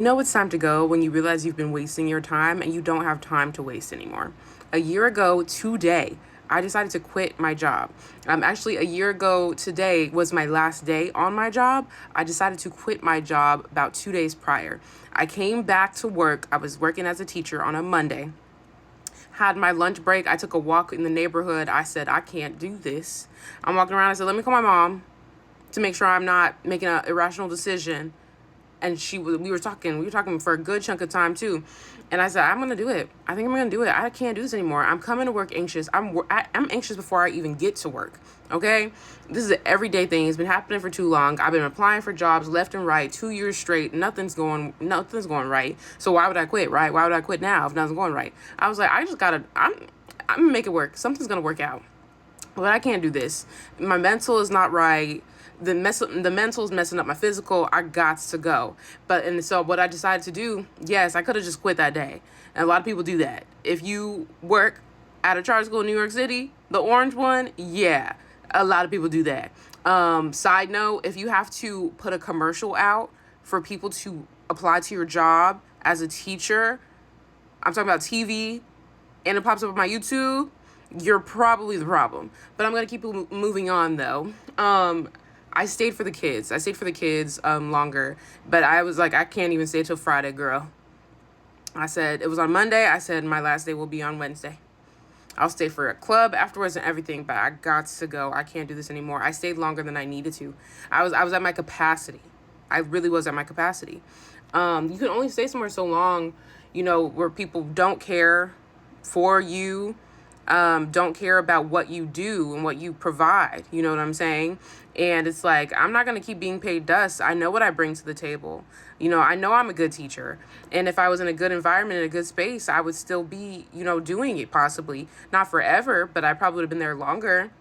You know it's time to go when you realize you've been wasting your time and you don't have time to waste anymore. A year ago today, I decided to quit my job. Actually, a year ago today was my last day on my job. I decided to quit my job about 2 days prior. I came back to work. I was working as a teacher on a Monday. Had my lunch break. I took a walk in the neighborhood. I said, I can't do this. I'm walking around. I said, let me call my mom to make sure I'm not making an irrational decision. And we were talking for a good chunk of time too. And I said, I'm going to do it. I think I'm going to do it. I can't do this anymore. I'm coming to work anxious. I'm anxious before I even get to work. Okay. This is an everyday thing. It's been happening for too long. I've been applying for jobs left and right, 2 years straight. Nothing's going right. So why would I quit? Right. Why would I quit now if nothing's going right? I was like, I'm going to make it work. Something's going to work out. But I can't do this. My mental is not right. The mental is messing up my physical. I got to go. And so what I decided to do, yes, I could have just quit that day. And a lot of people do that. If you work at a charter school in New York City, the orange one, yeah, a lot of people do that. Side note, if you have to put a commercial out for people to apply to your job as a teacher, I'm talking about TV, and it pops up on my YouTube, you're probably the problem. But I'm going to keep moving on, though. I stayed for the kids. Longer. But I was like, I can't even stay till Friday, girl. I said, it was on Monday. I said, my last day will be on Wednesday. I'll stay for a club afterwards and everything, but I got to go. I can't do this anymore. I stayed longer than I needed to. I was at my capacity. I really was at my capacity. You can only stay somewhere so long, where people don't care for you, don't care about what you do and what you provide. You know what I'm saying? And it's like, I'm not going to keep being paid dust. I know what I bring to the table. I know I'm a good teacher. And if I was in a good environment, in a good space, I would still be, doing it possibly. Not forever, but I probably would have been there longer.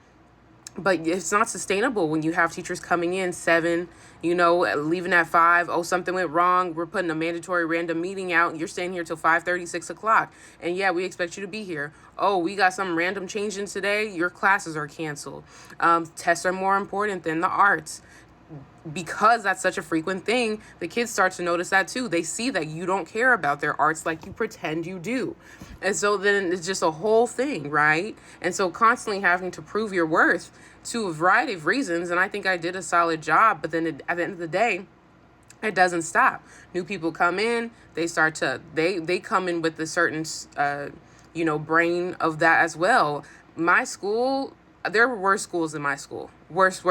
But it's not sustainable when you have teachers coming in 7, leaving at 5. Oh, something went wrong. We're putting a mandatory random meeting out. You're staying here till 5:30, 6 o'clock. And yeah, we expect you to be here. Oh, we got some random change in today. Your classes are canceled. Tests are more important than the arts. Because that's such a frequent thing, the kids start to notice that too. They see that you don't care about their arts like you pretend you do. And so then it's just a whole thing, right? And so constantly having to prove your worth to a variety of reasons. And I think I did a solid job, but then at the end of the day, it doesn't stop. New people come in, they come in with a certain, brain of that as well. My school, there were worse schools in my school. Worse.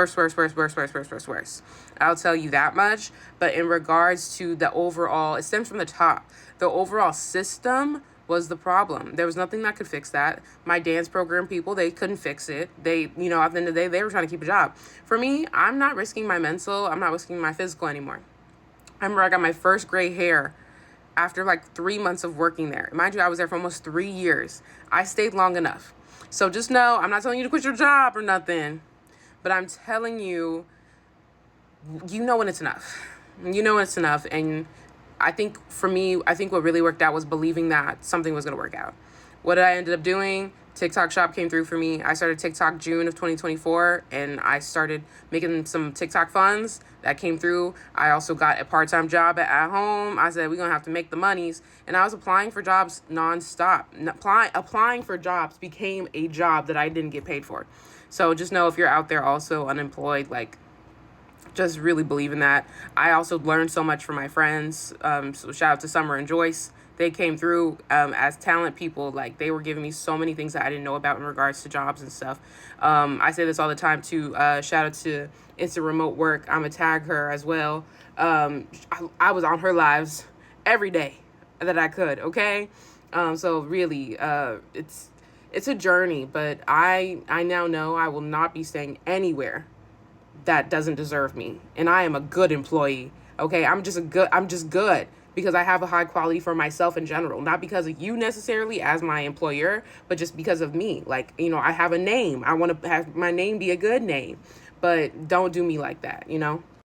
I'll tell you that much. But in regards to the overall, it stems from the top. The overall system was the problem. There was nothing that could fix that. My dance program people, they couldn't fix it. They, at the end of the day, they were trying to keep a job. For me, I'm not risking my mental. I'm not risking my physical anymore. I remember I got my first gray hair after like 3 months of working there. Mind you, I was there for almost 3 years. I stayed long enough. So just know, I'm not telling you to quit your job or nothing, but I'm telling you, when it's enough. When it's enough. And I think for me, what really worked out was believing that something was going to work out. What did I ended up doing? TikTok shop came through for me. I started TikTok June of 2024, and I started making some TikTok funds that came through. I also got a part-time job at home. I said, we're going to have to make the monies. And I was applying for jobs nonstop. Applying for jobs became a job that I didn't get paid for. So just know, if you're out there also unemployed, just really believe in that. I also learned so much from my friends. So shout out to Summer and Joyce. They came through as talent people. They were giving me so many things that I didn't know about in regards to jobs and stuff. I say this all the time too. Shout out to Instant Remote Work. I'm going to tag her as well. I was on her lives every day that I could. Okay. So really, it's a journey, but I now know I will not be staying anywhere that doesn't deserve me. And I am a good employee. Okay. I'm just good because I have a high quality for myself in general, not because of you necessarily as my employer, but just because of me. I have a name. I want to have my name be a good name, but don't do me like that,